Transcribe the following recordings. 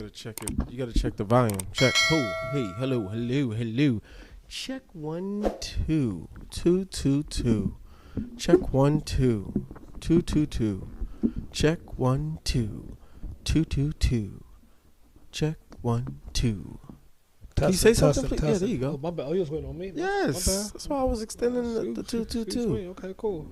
gotta check it. You gotta check the volume. Check. Oh, hey, hello. Check 1 2 2 2 2. Check 1 2 2 2 2. Check 1 2 2 2 2. Check 1 2. Can you say something, please? Yeah, there you go. Oh, my bad. Oh, you was waiting on me? Yes. That's why I was extending the 2 2 2. Okay, cool.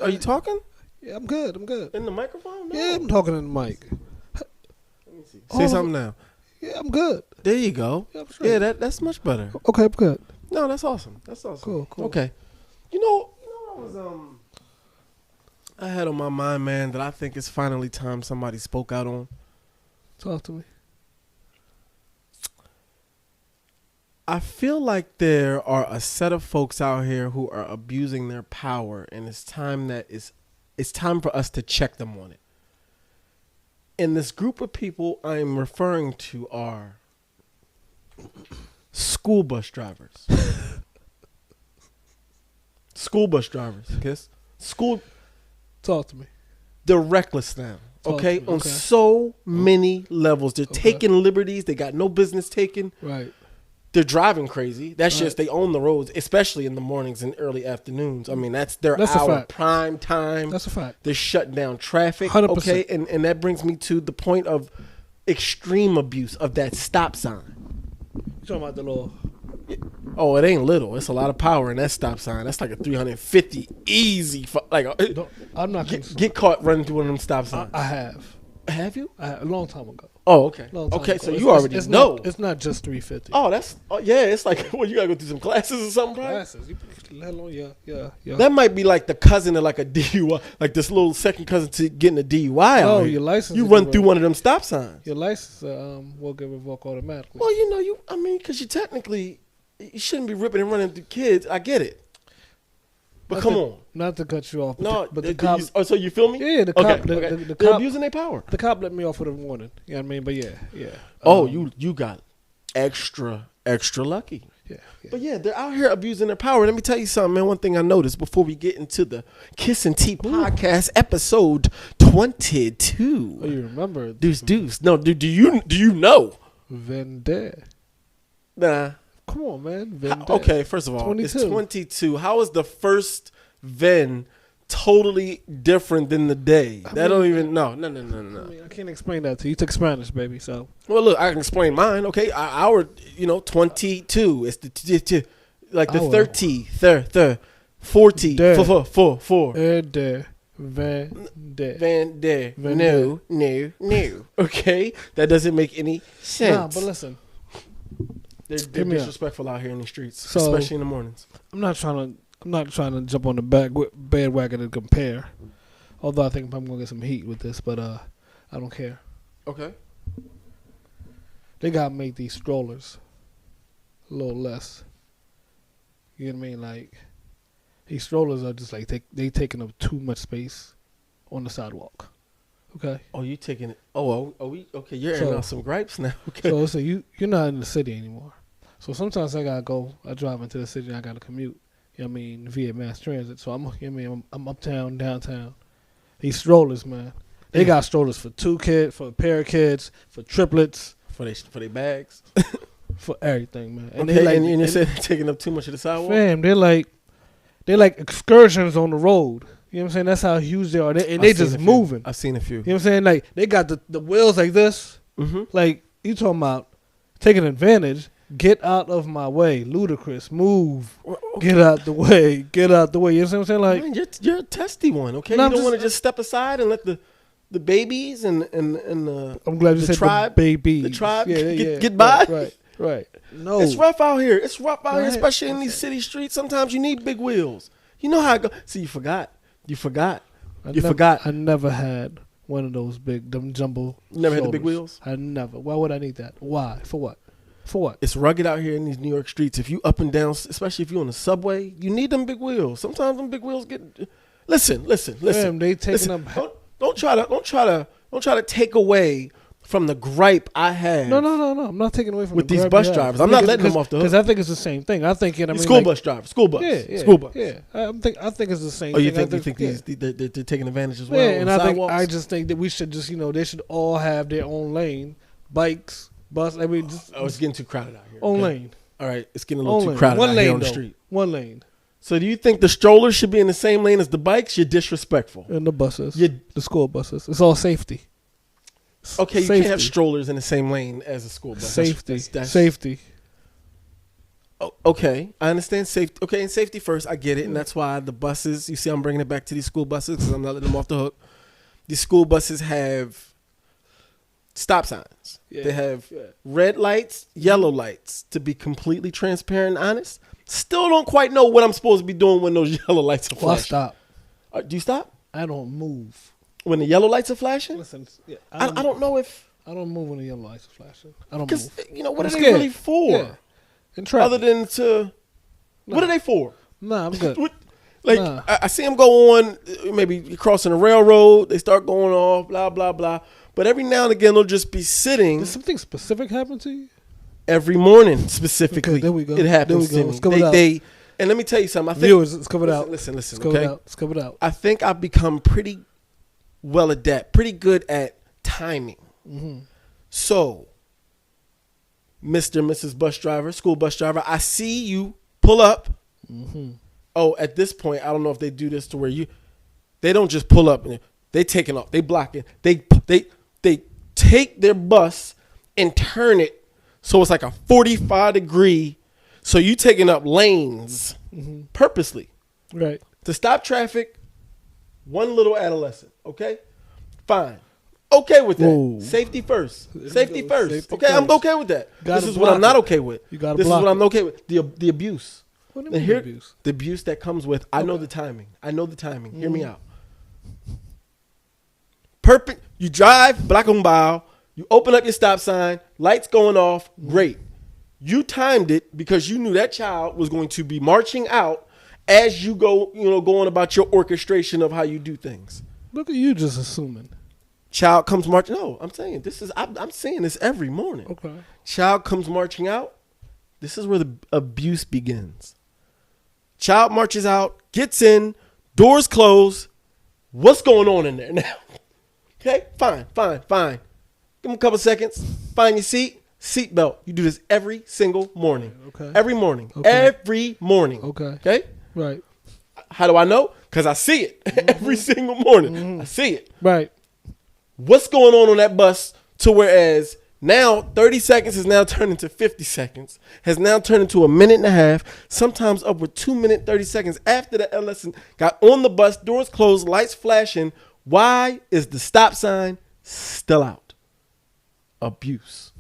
Are you talking? Yeah, I'm good. In the microphone? No. Yeah, I'm talking in the mic. Let me see. Say something now. Yeah, I'm good. There you go. Yeah, that's much better. Okay, I'm good. No, that's awesome. Cool. Okay. You know I had on my mind, man, that I think it's finally time somebody spoke out on. Talk to me. I feel like there are a set of folks out here who are abusing their power, and it's time for us to check them on it. And this group of people I'm referring to are school bus drivers. School bus drivers, Kiss. Talk to me. They're reckless now, okay? Okay. On so many levels. They're taking liberties they got no business taking. Right. They're driving crazy. That's Right. just, they own the roads, especially in the mornings and early afternoons. I mean, that's their That's a hour, fact. prime time. That's a fact. They're shutting down traffic, 100%. okay? And that brings me to the point of extreme abuse of that stop sign. You talking about the little... Oh, it ain't little. It's a lot of power in that stop sign. That's like a 350 easy. I'm not get caught running through one of them stop signs. I have. Have you? A long time ago. Oh, okay. Okay, so you already know. It's not just 350. Oh, yeah. It's like, well, you gotta go through some classes or something, right? Classes. Yeah. That might be like the cousin of like a DUI, like this little second cousin to getting a DUI. Oh, your license. You run through one of them stop signs. Your license will get revoked automatically. Well, because you shouldn't be ripping and running through kids. I get it. But come on. Not to cut you off. But the cop. So you feel me? Yeah, the cop. Okay. The They're cop, abusing their power. The cop let me off with a warning. You know what I mean? But yeah. You got extra lucky. Yeah. But yeah, they're out here abusing their power. Let me tell you something, man. One thing I noticed before we get into the Kiss and Tea podcast episode 22. Oh, you remember? Deuce. No, do you know? Vendetta. Nah. Come on, man. Vendetta. Okay, first of all, 22. It's 22. How is the first Ven totally different than the day? No. I mean, I can't explain that to you. You took Spanish, baby. So. Well, look, I can explain mine. Okay, our 22. It's the like the 30, 40, 4. Vendetta. No. Okay, that doesn't make any sense. Nah, but listen. They're disrespectful out here in the streets, especially in the mornings. I'm not trying to jump on the bandwagon and compare. Although I think I'm gonna get some heat with this, but I don't care. Okay. They gotta make these strollers a little less. You know what I mean? Like these strollers are just like they taking up too much space on the sidewalk. Okay. Oh, you taking it? Oh, we okay? You're airing out some gripes now. Okay. So you're not in the city anymore. So sometimes I drive into the city and I gotta commute. You know what I mean, via mass transit. So I'm uptown, downtown. These strollers, man. They got strollers for 2 kids, for a pair of kids, for triplets, for their bags, for everything, man. And okay, and you said they're taking up too much of the sidewalk. Fam, they're like excursions on the road. You know what I'm saying? That's how huge they are. They just moving. I've seen a few. You know what I'm saying? Like they got the wheels like this. Mm-hmm. Like you talking about taking advantage. Get out of my way, Ludacris. Move. Okay. Get out the way. You know what I'm saying? Like man, you're a testy one. Okay, you don't want to just step aside and let the babies and I'm glad you said tribe, the babies. The tribe yeah. get by. Right. No, it's rough out here. Especially in these city streets. Sometimes you need big wheels. You know how it goes. See, you forgot. I never had one of those them jumbo. Never shoulders. had the big wheels? I never. Why would I need that? Why? For what? It's rugged out here in these New York streets. If you up and down, especially if you're on the subway, you need them big wheels. Sometimes them big wheels get. Listen. Damn, they taking up. Don't try to take away from the gripe I have. No. I'm not taking away from with these bus drivers. I'm not letting them off the hook because I think it's the same thing. I think bus drivers, school bus. Yeah. I think it's the same. Oh, you thing. think they're taking advantage as well? Yeah, and I just think that we should just they should all have their own lane. bikes, bus. I mean, just Oh, it's getting too crowded out here. on Okay. lane. All right, it's getting a little On too lane. crowded One out lane here on the though. street. One lane. So do you think the strollers should be in the same lane as the bikes? You're disrespectful. And the buses. You- The school buses. It's all safety. Okay, you Safety. can't have strollers in the same lane as a school bus. Safety. That's- Safety. Oh, okay, I understand safety. Okay, and safety first, I get it, and that's why the buses. You see, I'm bringing it back to these school buses because I'm not letting them off the hook. These school buses have stop signs. Yeah. They have red lights, yellow lights. To be completely transparent and honest, still don't quite know what I'm supposed to be doing when those yellow lights are Well, I flashing. stop. Do you stop I don't move. when the yellow lights are flashing? Listen, yeah, I don't know if I don't move when the yellow lights are flashing. I don't because move. you know what I'm are they scared. really for? Yeah. In traffic. Other than to, what are they for? Nah, I'm good. What- Like Nah. I see them go on, maybe you're crossing a railroad, they start going off, blah blah blah. But every now and again, they'll just be sitting. Did something specific happen to you? Every morning, specifically, Okay, there we go. it happens There we go. to It's me. coming out. They, and let me tell you something. I think Viewers, it's covered out. listen, It's covered okay. out. It's covered out. I think I've become pretty well adept, pretty good at timing. Mm-hmm. So, Mr. and Mrs. Bus Driver, school bus driver, I see you pull up. Mm-hmm. Oh, at this point, I don't know if they do this to where they don't just pull up and they taking off. They block it. They take their bus and turn it so it's like a 45-degree. So you taking up lanes purposely Right. to stop traffic. One little adolescent. Okay, fine. Okay with that. Whoa. Safety first. There we Safety go. first. Safety Okay, I'm first. okay with that. Gotta This is what I'm block not it. okay with. You gotta This is block what I'm it. okay with. The abuse. What do you And mean here, abuse? the abuse that comes with, I know the timing. I know the timing. Hear me out. Perfect. You drive, black on bow. You open up your stop sign. Lights going off. Great. You timed it because you knew that child was going to be marching out as you go, going about your orchestration of how you do things. Look at you just assuming. Child comes marching. No, I'm saying this is. I'm saying this every morning. Okay. Child comes marching out. This is where the abuse begins. Child marches out, gets in, doors close. What's going on in there now? Okay, fine. Give him a couple seconds. Find your seat belt. You do this every single morning. Okay. Every morning. Okay. Every morning. Okay. Okay? Right. How do I know? Because I see it every single morning. I see it. Right. What's going on that bus to whereas now 30 seconds has now turned into 50 seconds, has now turned into a minute and a half, sometimes upward 2 minutes, 30 seconds after the adolescent got on the bus, doors closed, lights flashing. Why is the stop sign still out? Abuse.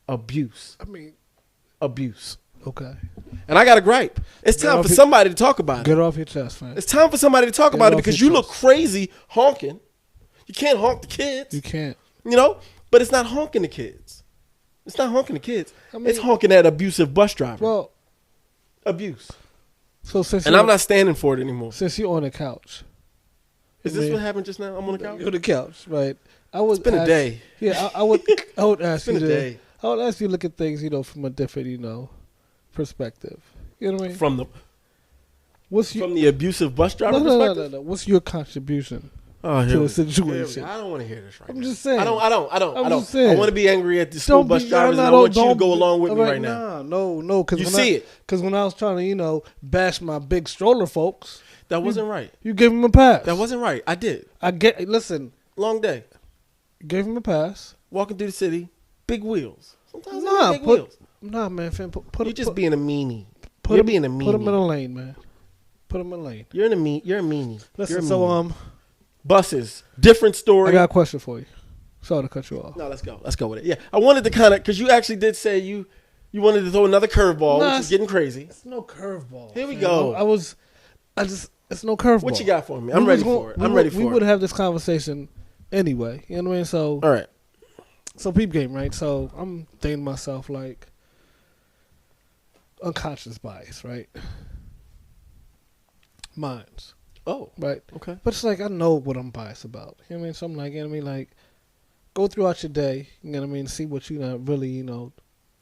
I mean, okay. And I got a gripe. It's time for somebody to talk about it. Get off your chest, man. It's time for somebody to talk Get about it off because your you look chest. crazy honking. You can't honk the kids. You can't. But it's not honking the kids. It's not honking the kids. I mean- It's honking that abusive bus driver. Well, Abuse. so since And I'm not standing for it anymore. since you're on the couch. Is this what happened just now? I'm on the couch. You're on the couch, right? I would It's been a ask- day. Yeah, I would ask been you a to. day. I would ask you to look at things, from a different, perspective. You know what I mean? From What's your the abusive bus driver no. perspective? What's your contribution Oh, to here the we- situation? I don't want to hear this right I'm now. just saying. I don't. I'm just I saying. want to be angry at the school bus drivers, and I want you to go along with me right now. No, because You see it. Because when I was trying to, bash my big stroller folks, That wasn't right. you gave him a pass. That wasn't right. I did. Listen, Long day. you gave him a pass. Walking through the city. Big wheels. Sometimes Nah, big wheels. Nah, man, fam, You're just being a meanie. You're You're being a meanie. Put him in a lane, man. Put him in a lane. You're a meanie. You're a meanie. Listen, Buses, different story. I got a question for you. Sorry to cut you off. No, let's go. Let's go with it. Yeah, I wanted to kind of because you actually did say you wanted to throw another curveball, Nah, which is getting crazy. It's no curveball. Here we fam. go. It's no curveball. What you got for me? I'm ready for it. I'm ready for We it. would have this conversation anyway. You know what I mean? So, All right. so peep game, right? So I'm thinking to myself like unconscious bias, right? Mine's. Oh, Right. okay. But it's like I know what I'm biased about. You know what I mean? So I'm like, you know what I mean? Like, go throughout your day, you know what I mean? See what you not really,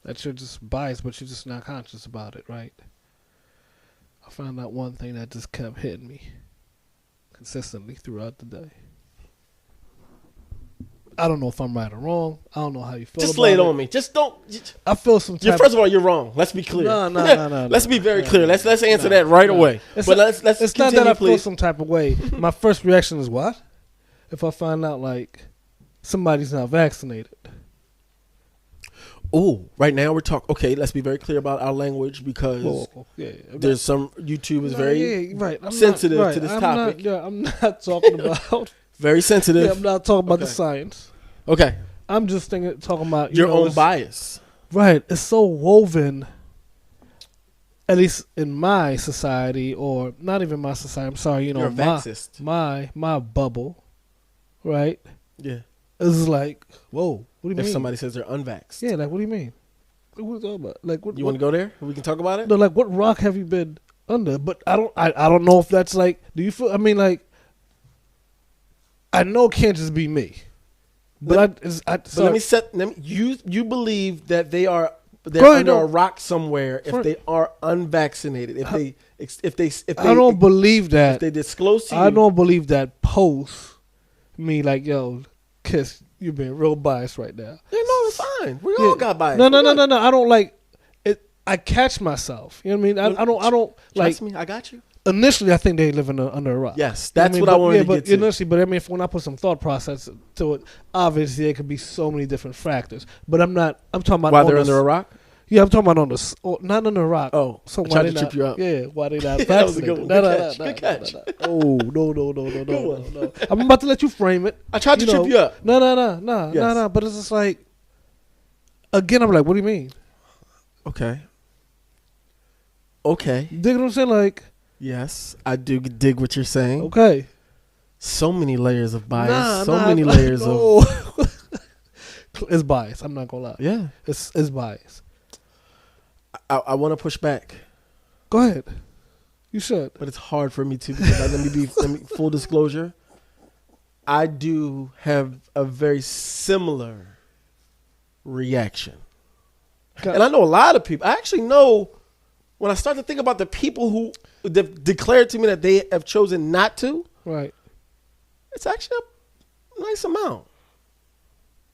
that you're just biased, but you're just not conscious about it, right? I found out one thing that just kept hitting me consistently throughout the day. I don't know if I'm right or wrong. I don't know how you feel. Just about lay it on me. Just don't. I feel some type. First of all, you're wrong. Let's be clear. No. Let's be very clear. Let's answer that right away. It's but let's It's continue, not that I feel please. some type of way. My first reaction is what? If I find out like somebody's not vaccinated. Oh, right now we're talking. Okay, let's be very clear about our language because there's some YouTube is very sensitive to this topic. I'm not talking about very sensitive. I'm not talking about the science. Okay, I'm just talking about your own bias. Right, it's so woven. At least in my society, or not even my society. I'm sorry, You're a vaxxist. my bubble, right? Yeah, it's like whoa. What do you mean? If somebody says they're unvaxxed. Yeah, like what do you mean? What are you talking about? Like what? You want to go there? We can talk about it. No, like what rock have you been under? But I don't know if that's like. Do you feel? I mean, like I know it can't just be me. But let me set. You believe that they're under a rock somewhere if they are unvaccinated. If they I don't believe that. If they disclose to you, I don't believe that post me like yo, Kiss. You're being real biased right now. Yeah, no, it's fine. We all got bias. No. I don't like it. I catch myself. You know what I mean? I don't like. Trust me, I got you. Initially, I think they live under a rock. Yes, that's what I wanted to get to. Initially, but I mean, when I put some thought process to it, obviously there could be so many different factors. But I'm not. I'm talking about why they're under a rock. Yeah, I'm talking about not under a rock. Oh, so I tried to trip you up. Yeah, why they not? That was a good one. Good catch. Oh no. I'm about to let you frame it. I tried to trip you up. No. But it's just like, again, I'm like, what do you mean? Okay. Dig what I'm saying? Like, yes, I do dig what you're saying. Okay. So many layers of bias. Many layers of. It's bias. I'm not gonna lie. Yeah, it's bias. I want to push back. Go ahead. You should. But it's hard for me to because let me full disclosure. I do have a very similar reaction. And I know a lot of people. I actually know when I start to think about the people who declared to me that they have chosen not to. Right. It's actually a nice amount.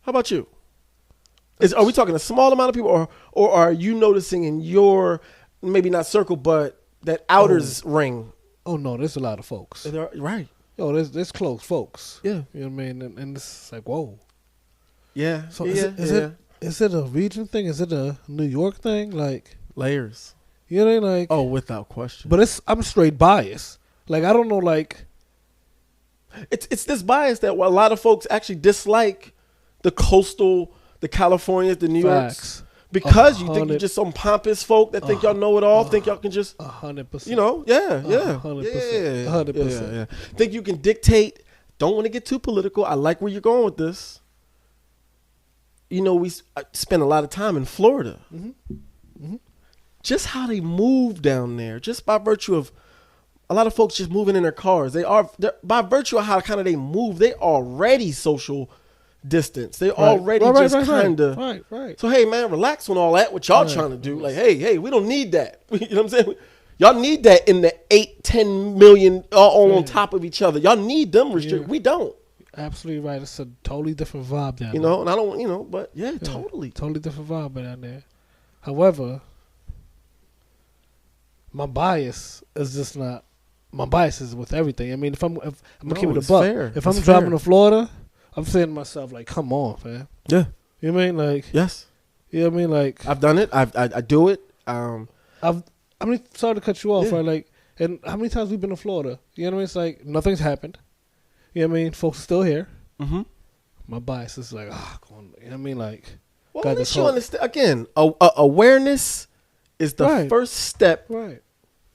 How about you? Are we talking a small amount of people, or are you noticing in your maybe not circle, but that outers ring? Oh no, there's a lot of folks. Right. Yo, there's close folks. Yeah. You know what I mean? And it's like whoa. Yeah. So is it a region thing? Is it a New York thing? Like layers. You know what I mean? Like without question. But I'm straight biased. Like I don't know. Like it's this bias that a lot of folks actually dislike the Californias, the New Yorks, because you think you're just some pompous folk that think y'all know it all, think y'all can just 100%. You know, 100%. Think you can dictate. Don't want to get too political. I like where you're going with this. You know, we spend a lot of time in Florida. Mm-hmm. Just how they move down there, just by virtue of a lot of folks just moving in their cars. They're by virtue of how kind of they move. They already social distance. They already just kind of. Right. So hey, man, relax on all that. What y'all trying to do? Like, hey, we don't need that. You know what I'm saying? Y'all need that in the 8-10 million all on top of each other. Y'all need them restricted. We don't. Absolutely right. It's a totally different vibe down there. You know, and I don't, but totally different vibe down there. However, my bias is just not. My bias is with everything. I mean, if I'm gonna keep it a buck. If I'm driving to Florida, I'm saying to myself like, "Come on, man." Yeah. You know what I mean? Like, yes. You know what I mean? Like, I've done it. I do it. Sorry to cut you off, right? Like, and how many times we've been to Florida? You know what I mean? It's like nothing's happened. You know what I mean? Folks are still here. Mm-hmm. My bias is like, you know what I mean? Like, well, at least you understand. Again, awareness is the first step. Right.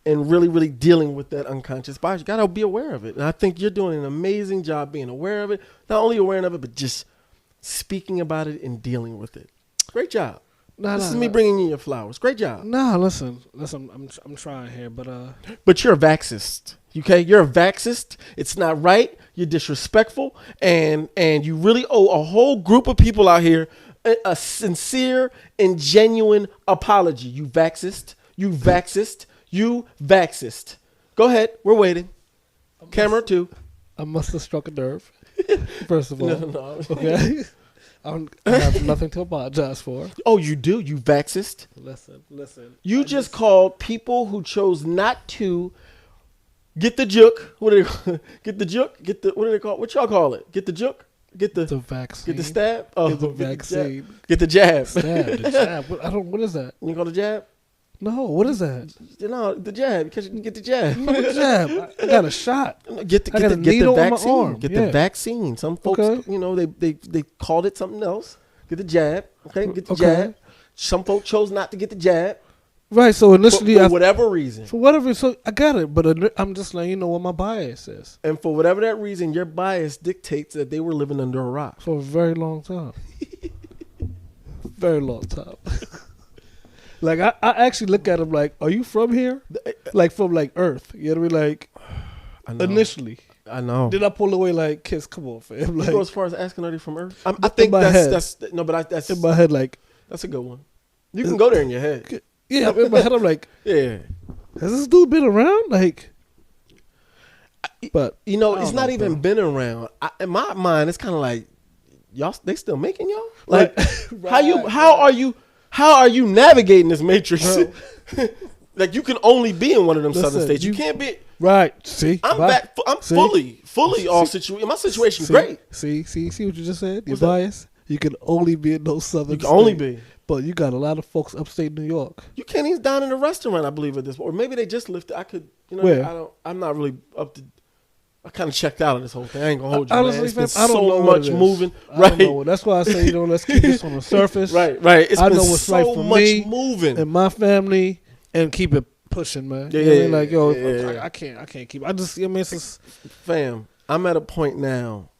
And really, really dealing with that unconscious bias. You got to be aware of it. And I think you're doing an amazing job being aware of it. Not only aware of it, but just speaking about it and dealing with it. Great job. This is me bringing you your flowers. Great job. Listen. I'm trying here, but you're a vaxxist. Okay, you're a vaxxist. It's not right. You're disrespectful, and you really owe a whole group of people out here a sincere and genuine apology. You vaxxist. You vaxxist. You vaxxist. Go ahead. We're waiting. Camera 2. I must have struck a nerve. First of all, No. okay. I have nothing to apologize for. Oh, you do? You vaxist? Listen. You just called people who chose not to get the juke. What do they call it? Get the juke? What do they call it? What y'all call it? Get the juke? Get the vaccine. Get the stab? Oh, Get the vaccine. Get the jab. Stab, the jab. What is that? You call the jab? No, what is that? No, the jab. Because you can get the jab. No, the jab. I got a shot. Get the needle in my vaccine. arm. Get Yeah. the vaccine. Some folks, they called it something else. Get the jab. Okay, get the jab. Some folks chose not to get the jab. Right. So initially, for whatever reason. So I got it, but I'm just letting you know what my bias is. And for whatever that reason, your bias dictates that they were living under a rock for a very long time. Very long time. Like I actually look at them like, are you from here? Like from like Earth. You know what I mean? Like initially. I know. Then I pull away like, kiss, come on, fam. Like, you go as far as asking, are they from Earth? I think that's in my head, like, that's a good one. You can go there in your head. Yeah, in my head I'm like, yeah. Has this dude been around? Like, but it's not even been around. In my mind, it's kind of like, y'all, they still making y'all? Like, how are you navigating this matrix? Like, you can only be in one of them southern states. You can't be. Right. See? I'm back. I'm fully all situated. My situation's great. See what you just said? Your bias? You can only be in those southern states. You can only be. But you got a lot of folks upstate New York. You can't even dine in a restaurant, I believe, at this point. Or maybe they just lifted. I could, Where? I'm not really up to. I kind of checked out of this whole thing. I ain't gonna hold you. Honestly, man. It's been I don't so know much moving. I don't know. That's why I say, let's keep this on the surface. Right. It's I been know what's so right for much me moving and my family, and keep it pushing, man. Yeah. I can't keep. It's just, fam. I'm at a point now.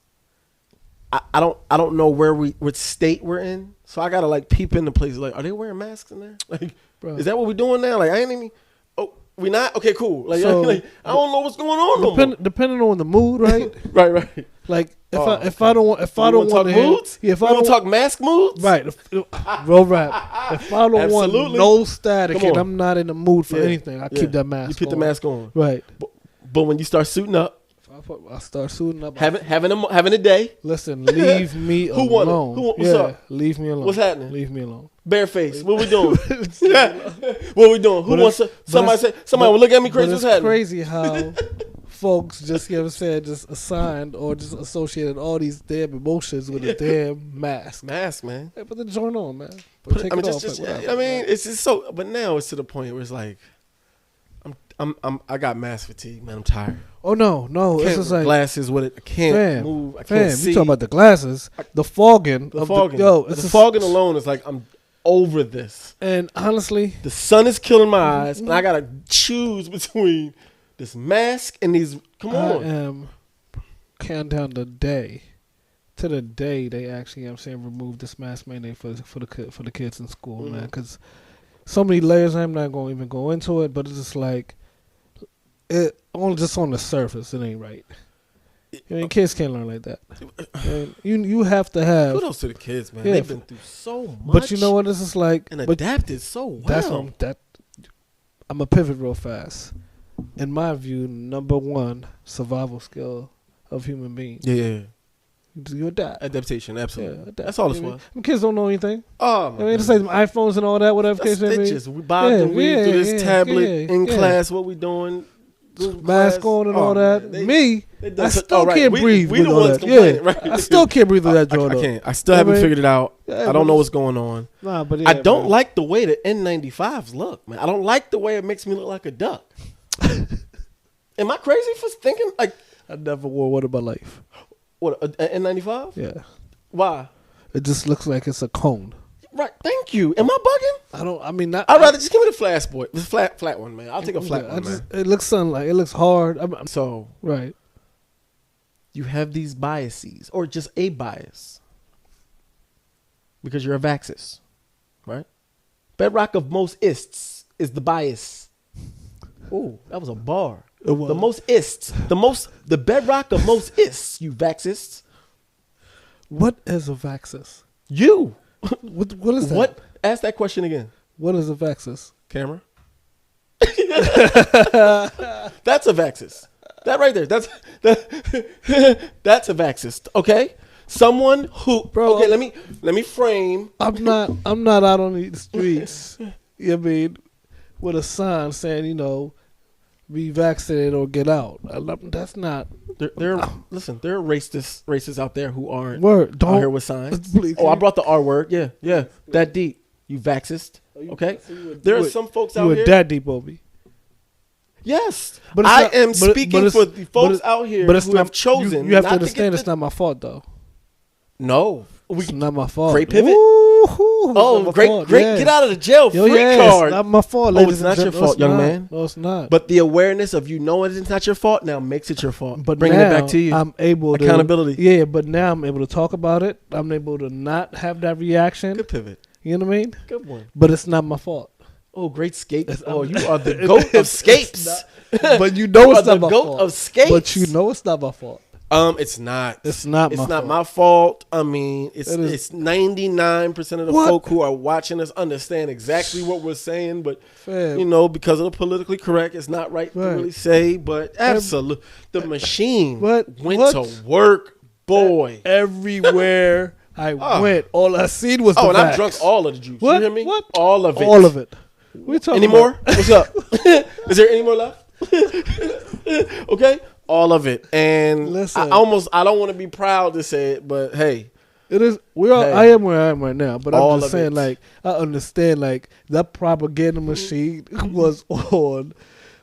I don't know what state we're in, so I gotta like peep into places. Like, are they wearing masks in there? Like, is that what we're doing now? Like, I ain't even. Oh, we not okay. Cool. Like, I don't know what's going on. Depending on the mood, right? right. Like if I don't want to moods, if I don't talk mask moods, right? Real rap. If I don't want no static and I'm not in the mood for anything, I keep that mask. You keep the mask on, right? But when you start suiting up, I start suiting up. Having a day. Listen, leave me alone. What's up? Leave me alone. What's happening? Leave me alone. Bareface. What we doing? What we doing? Who wants to? Somebody will look at me crazy. What's happening? It's crazy how folks just just assigned or just associated all these damn emotions with a damn mask. Mask, man. Hey, put the joint on, man. It's just so. But now it's to the point where it's like, I got mask fatigue, man. I'm tired. Oh no! It's just like glasses with it. I can't move. I can't see. You talking about the glasses? The fogging. The fogging alone is like, I'm over this. And honestly, the sun is killing my eyes, and I gotta choose between this mask and these. Come on. I am counting down the day to the day they actually, remove this mask mandate for the kids in school, man. Because so many layers. I'm not going to even go into it, but it's just like. It only just on the surface, it ain't right. Kids can't learn like that. And you have to have. Kudos to the kids, man. They've been through so much. But you know what? This is like and adapted so well. I'm a pivot real fast. In my view, number one survival skill of human beings. Yeah. You adapt. Adaptation, absolutely. Yeah, that's all this was. Kids don't know anything. Oh, my it's like iPhones and all that. Whatever case may be. We bobbed and weaved through this tablet in class. What we doing? Mask on and all that. I still can't breathe. We the ones complaining, right? I still can't breathe with that joint. I can't. I still haven't figured it out. I don't know what's going on. Nah, but I don't like the way the N95s look, man. I don't like the way it makes me look like a duck. Am I crazy for thinking like I never wore one in my life? What, an N95? Yeah. Why? It just looks like it's a cone. Right. Thank you. Am I bugging? I'd rather just give me the flash boy. The flat one, man. I'll take a flat one, man. It looks sunlight. It looks hard. So right. You have these biases, or just a bias, because you're a vaxxist, right? Bedrock of most ists is the bias. Ooh, that was a bar. The most ists, the bedrock of most ists. You vaxists. What is a vaxxist? You. What is that? What? Ask that question again. What is a vaxxist? Camera. That's a vaxxist. That right there. That's a vaxxist. Okay. Someone who. Bro, okay. Let me frame. I'm not out on the streets. You know what I mean, with a sign saying, be vaccinated or get out. That's not. Listen. There are racists out there who aren't Word. out here with signs. I brought the R word. Yeah. That deep. You vaxxist. Okay. There are some folks out here. here. You were that deep, Obi. Yes, but I am speaking for the folks out here who have chosen. You have to understand, it's not my fault, though. No, it's not my fault. Great pivot. Great! Yeah. Get out of the jail free card. It's not my fault, ladies. It's not your fault, young man. No, it's not. But the awareness of knowing it's not your fault now makes it your fault. But bringing it back to you, I'm able to accountability. Yeah, but now I'm able to talk about it. I'm able to not have that reaction. Good pivot. You know what I mean? Good one. But it's not my fault. Oh, great scape! Oh, you are the goat of scapes. But you know it's not my fault. Goat of scapes. But you know it's not my fault. It's not. It's not my fault. I mean, it's 99% of the folk who are watching us understand exactly what we're saying, but because of the politically correct, it's not right to really say. But absolutely, the machine went to work, boy. Everywhere I went, all I seen was the and I facts. drunk all of the juice. What? You hear me? What? All of it. All of it. Any more? What's up? Is there any more left? Okay. All of it. And listen, I don't want to be proud to say it, but hey. It is. I am where I am right now, but I'm just saying, I understand, that propaganda machine was on,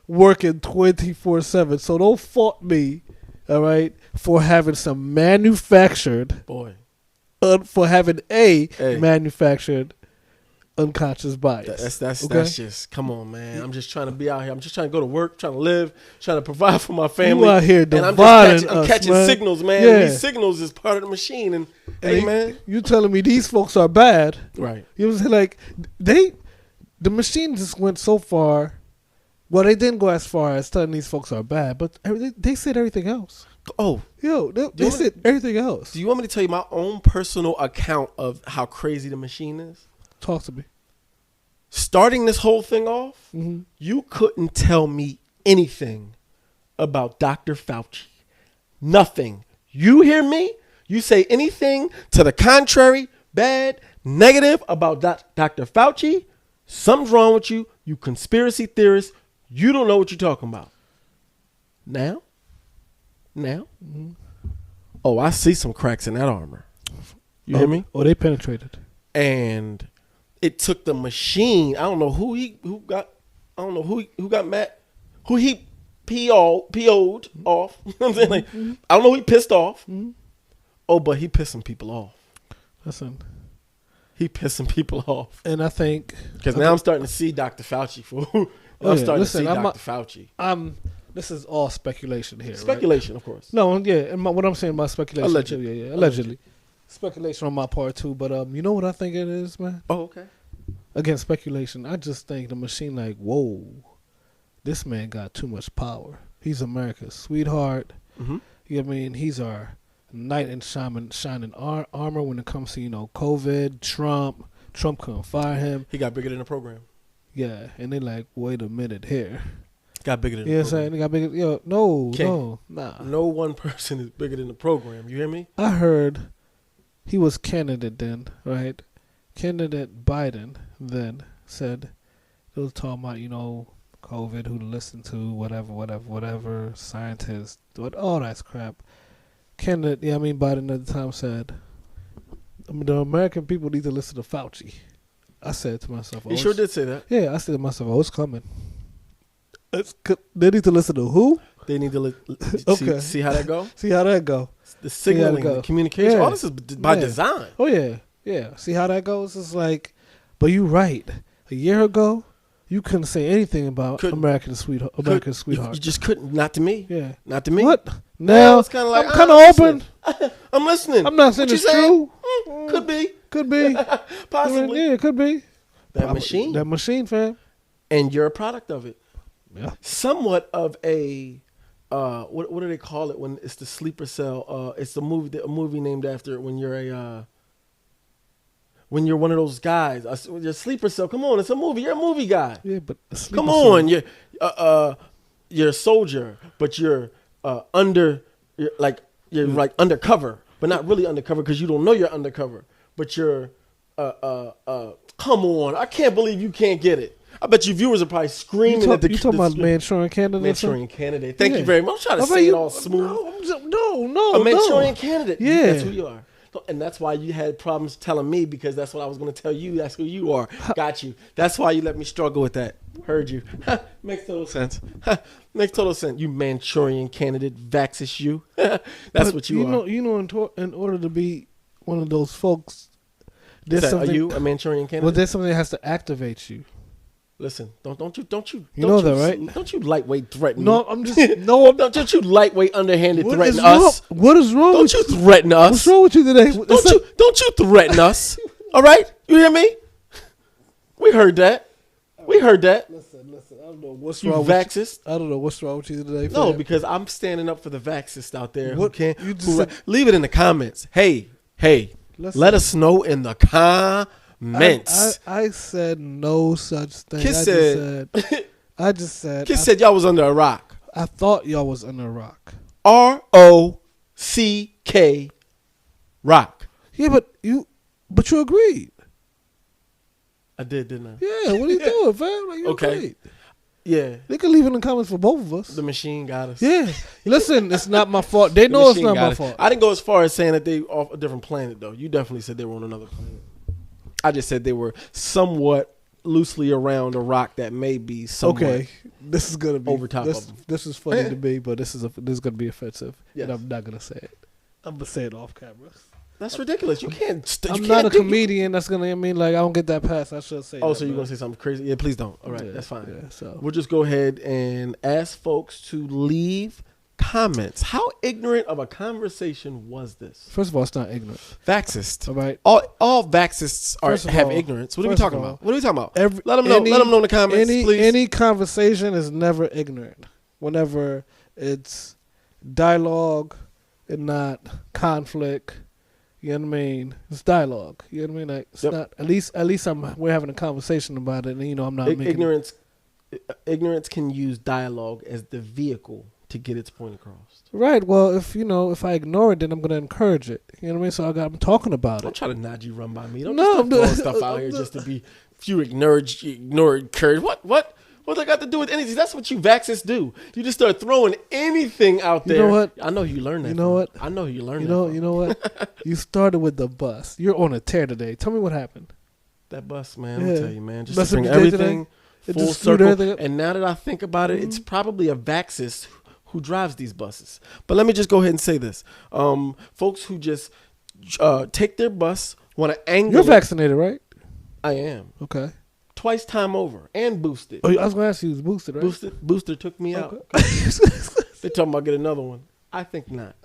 working 24/7. So don't fault me, all right, for having some manufactured, for having a manufactured unconscious bias. That's just, come on, man. I'm just trying to be out here. I'm just trying to go to work, trying to live, trying to provide for my family. You out here and I'm catching man. Signals, man. Yeah. These signals is part of the machine. And hey, man, you telling me these folks are bad? Right. You know what I'm saying? The machine just went so far. Well, they didn't go as far as telling these folks are bad, but they said everything else. Oh, they said everything else. Do you want me to tell you my own personal account of how crazy the machine is? Talk to me. Starting this whole thing off, you couldn't tell me anything about Dr. Fauci. Nothing. You hear me? You say anything to the contrary, bad, negative about Dr. Fauci, something's wrong with you. You conspiracy theorist. You don't know what you're talking about. Now? Oh, I see some cracks in that armor. You hear me? Oh, they penetrated. And it took the machine. I don't know who got mad, who he PO'd off. You know what I'm saying? I don't know who he pissed off. Oh, but he pissing people off. Listen, he pissing people off. And I think because now I'm starting to see Dr. Fauci to see Dr. Fauci. This is all speculation here. Speculation, right? Of course. No, and what I'm saying about speculation. Allegedly. Allegedly. Speculation on my part too, but you know what I think it is, man? Oh, okay. Again, speculation. I just think the machine, whoa, this man got too much power. He's America's sweetheart. Mm-hmm. You know what I mean? He's our knight in shining armor when it comes to COVID, Trump. Trump couldn't fire him. He got bigger than the program. Yeah, and they wait a minute here. Got bigger than the program. Saying? They got bigger. Nah. No one person is bigger than the program. You hear me? I heard he was candidate then, right? Candidate Biden then said, they was talking about, COVID, who to listen to, whatever, scientists, all that crap. Candidate, Biden at the time said, the American people need to listen to Fauci. I said to myself, he sure did say that. Yeah, I said to myself, it's coming. They need to listen to who? They need to see how that go? See how that go. The signaling, the communication. Yeah. All this is by design. Oh, yeah. Yeah. See how that goes? It's but you're right. A year ago, you couldn't say anything about America's sweetheart. You just couldn't. Not to me. Yeah. Not to me. What? Now it's kind of I'm kind of open. I'm listening. I'm not saying it's true. Could be. Could be. Possibly. Yeah, it could be. That machine, fam. And you're a product of it. Yeah. Somewhat of a what do they call it when it's the sleeper cell? It's a movie named after it when you're one of those guys. Your sleeper cell. Come on, it's a movie. You're a movie guy. Yeah, but come on, you're a soldier, but you're you're like undercover, but not really undercover because you don't know you're undercover. But you're come on, I can't believe you can't get it. I bet you viewers are probably screaming at the. You talking about Manchurian Candidate? Manchurian Candidate. Thank you very much. I'm trying to say it all smooth. No. A Manchurian Candidate. Yeah, that's who you are. And that's why you had problems telling me because that's what I was going to tell you. That's who you are. Got you. That's why you let me struggle with that. Heard you. Makes total sense. Makes total sense. You Manchurian Candidate, vaxxus you. That's what you are. In order to be one of those folks, are you a Manchurian Candidate? Well, there's something that has to activate you. Listen, don't you know that, right? Don't you lightweight threaten me? No, I'm just no. Don't you lightweight underhanded threaten us? What is wrong? Don't you threaten us? What's wrong with you today? Don't you threaten us? All right, you hear me? We heard that. Listen. I don't know what's you wrong. Vaxxist. I don't know what's wrong with you today. No, because I'm standing up for the vaxxist out there. What? Who can't? You just leave it in the comments. Hey, listen. Let us know in the comments. I said no such thing. Kiss I just said. Kiss said y'all was under a rock. I thought y'all was under a rock. ROCK rock. Yeah, but you agreed. I did, didn't I? Yeah, what are you doing, fam? Like, you agreed. Yeah. They can leave it in the comments for both of us. The machine got us. Yeah. Listen, it's not my fault. They know it's not my fault. I didn't go as far as saying that they off a different planet, though. You definitely said they were on another planet. I just said they were somewhat loosely around a rock that may be somewhat. Okay, this is gonna be over top of them. This is funny to me, but this is gonna be offensive, yes. and I'm not gonna say it. I'm gonna say it off camera. That's ridiculous. You can't. I'm not a comedian. That's gonna. I mean, like I don't get that pass. I should say. Oh, so you're gonna say something crazy? Yeah, please don't. All right, that's fine. Yeah, so we'll just go ahead and ask folks to leave comments. How ignorant of a conversation was this? First of all, it's not ignorant. Vaxxist. All right. All vaxists have ignorance. What are we talking about? Let them know. Let them know in the comments, please. Any conversation is never ignorant. Whenever it's dialogue and not conflict. You know what I mean? It's dialogue. You know what I mean? Like it's not. At least we're having a conversation about it, and I'm not making ignorance. Ignorance can use dialogue as the vehicle to get its point across. Right. Well, if I ignore it, then I'm going to encourage it. You know what I mean? So I'm talking about Don't it. try to nod you run by me. Don't just throw stuff out here just to be. If you ignore encourage. What they got to do with anything? That's what you vaxists do. You just start throwing anything out there. You know what? I know you learned that. You know what? I know you learned that. You know what? You started with the bus. You're on a tear today. Tell me what happened. That bus, man. Let me tell you, man. Just Bus to bring everything full circle. And now that I think about it, it's probably a vaxxist who drives these buses. But let me just go ahead and say this. Folks who just take their bus, want to angle. You're vaccinated, right? I am. Okay. Twice time over and boosted. Oh, I was going to ask you, it was boosted, right? Booster took me out. They talking about get another one. I think not.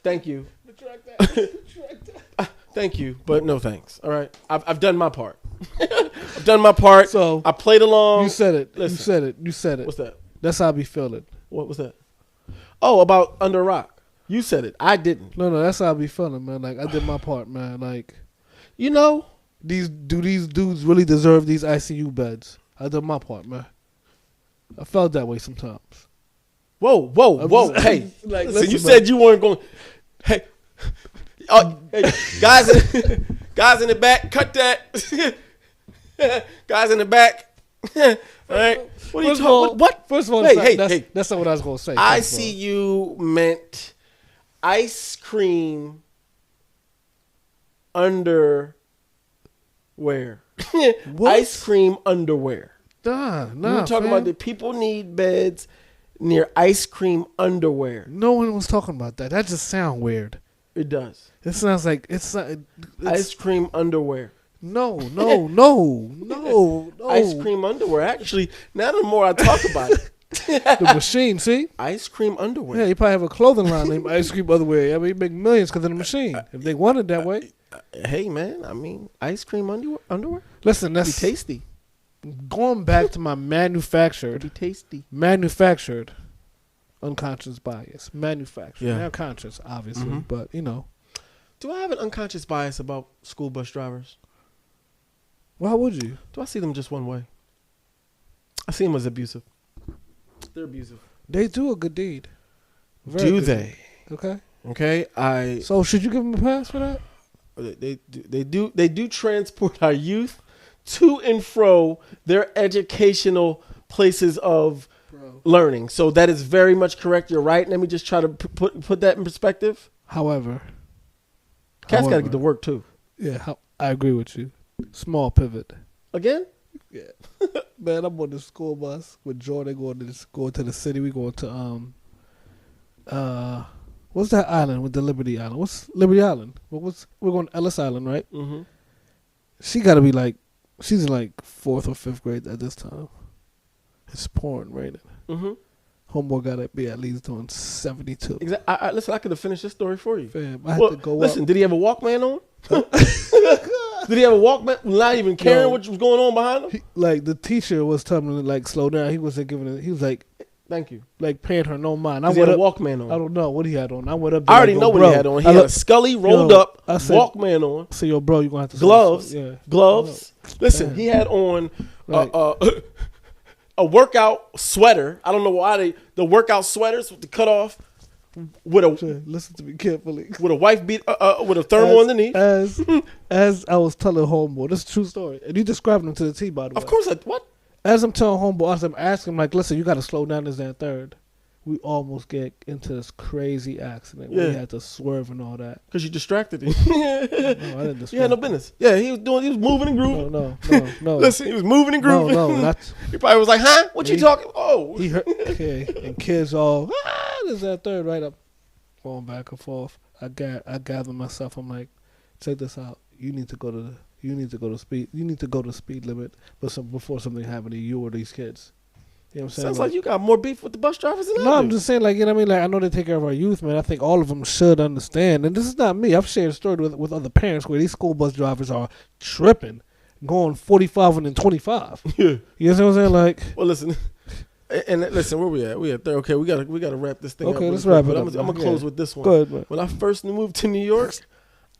Thank you. Retract that. Thank you, but no thanks. All right, I've done my part. I've done my part. So I played along. You said it. Listen. You said it. What's that? That's how I be feeling. What was that? Oh, about Under Rock. You said it. I didn't. No, that's how I be feeling, man. Like I did my part, man. Like, these dudes really deserve these ICU beds? I did my part, man. I felt that way sometimes. Whoa. Hey, like, listen, you said you weren't going. Hey, hey, guys in the back, cut that. Guys in the back. All right. What are you talking? What? First of all, hey, that's not what I was going to say. ICU meant ice cream underwear. Ice cream underwear. Nah. We're talking about that people need beds near ice cream underwear. No one was talking about that. That just sounds weird. It does. It sounds like it's ice cream underwear. No. Ice cream underwear. Actually, now the more I talk about it. The machine, see? Ice cream underwear. Yeah, you probably have a clothing line named Ice Cream Underwear. I mean, you make millions because of the machine. If they want it that way. Hey, man, I mean, ice cream underwear? Listen, that's be tasty. Going back to my manufactured. Be tasty. Manufactured unconscious bias. Manufactured. Yeah. Not conscious, obviously, but, Do I have an unconscious bias about school bus drivers? Why would you? Do I see them just one way? I see them as abusive. They're abusive. They do a good deed. Do they? Okay. Okay. So should you give them a pass for that? They do transport our youth to and fro their educational places of learning. So that is very much correct. You're right. Let me just try to put that in perspective. However, Cats got to get to work too. Yeah, I agree with you. Small pivot. Again? Yeah. Man, I'm on the school bus with Jordan going to the city. We going to what's that island with the Liberty Island? What's Liberty Island? We're going to Ellis Island, right? Mm-hmm. She got to be she's in 4th or 5th grade at this time. It's pouring raining. Mm-hmm. Homeboy got to be at least doing 72. Exactly. Listen, I could have finished this story for you. Fam, I had to go listen, up. Did he have a Walkman on? Did he have a Walkman? Not even caring what was going on behind him? The teacher was telling him to slow down. He wasn't giving it. He was like, thank you. Paying her no mind. He had a Walkman on. I don't know what he had on. I went up there. I already know what he had on. He had a Scully rolled up Walkman on. So, yo, bro, you're going to have to... Gloves. Gloves. Listen, he had on a workout sweater. I don't know why the workout sweaters with the cutoff with a... Listen to me carefully. With a wife beat, with a thermal underneath. As I was telling homeboy, this is a true story. And you described him to the T, by the way. Of course, what? As I'm telling homeboy, I'm asking him, listen, you got to slow down this and third. We almost get into this crazy accident where we had to swerve and all that. Because you distracted him. No, I didn't distract. You had no business. Yeah, he was moving and grooving. No. Listen, he was moving and grooving. No. He probably was like, huh? What you talking? Oh. He heard, okay. And kids all, this and third, right up. Going back and forth. I gather myself. I'm like, check this out. You need to go to speed limit, before something happened to you or these kids. You know what I'm saying? Sounds like you got more beef with the bus drivers than I do. I'm just saying, you know what I mean? I know they take care of our youth, man. I think all of them should understand. And this is not me. I've shared a story with other parents where these school bus drivers are tripping, going 45 and then 25. Yeah. You know what I'm saying? Well, listen. And listen, where we at? We at there. Okay, we gotta wrap this thing up. Okay, let's wrap it up. I'm gonna close with this one. Go ahead, man. When I first moved to New York,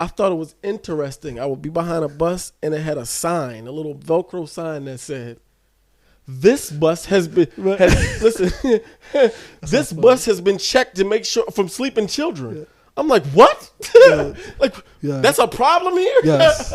I thought it was interesting. I would be behind a bus and it had a sign, a little Velcro sign that said, "This bus has been this bus has been checked to make sure from sleeping children." Yeah. I'm like, what? That's a problem here? Yes.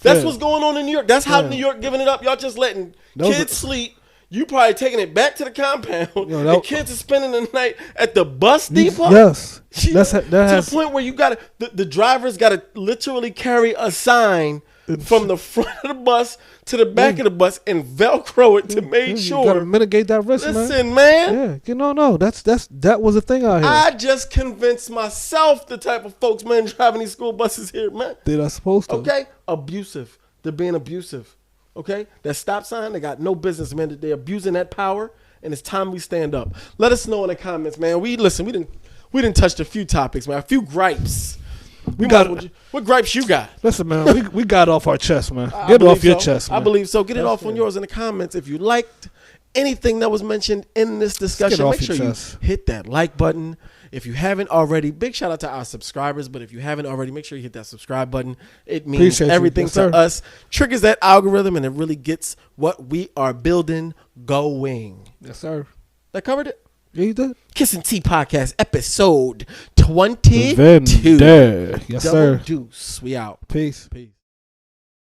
That's what's going on in New York. That's how New York giving it up. Y'all just letting kids sleep. You probably taking it back to the compound. And kids are spending the night at the bus depot. Yes. To the point where you got the drivers got to literally carry a sign from the front of the bus to the back of the bus and Velcro it to make sure. You got to mitigate that risk, Listen, man. Yeah. No. That was a thing out here. I just convinced myself the type of folks, man, driving these school buses here, man. They're not supposed to. Okay? Abusive. They're being abusive. Okay? That stop sign, they got no business, man. They're abusing that power, and it's time we stand up. Let us know in the comments, man. We didn't touch a few topics, man. A few gripes. What gripes you got? Listen, man, we got off our chest, man. Get it off your chest, man. I believe so. Get it off on yours in the comments. If you liked anything that was mentioned in this discussion, make sure you hit that like button. If you haven't already, big shout out to our subscribers. But if you haven't already, make sure you hit that subscribe button. It means everything to us. Triggers that algorithm, and it really gets what we are building going. Yes, sir. That covered it? Yeah, you did. Kiss and Tea Podcast, episode 22. Yes, sir. Double Deuce. We out. Peace.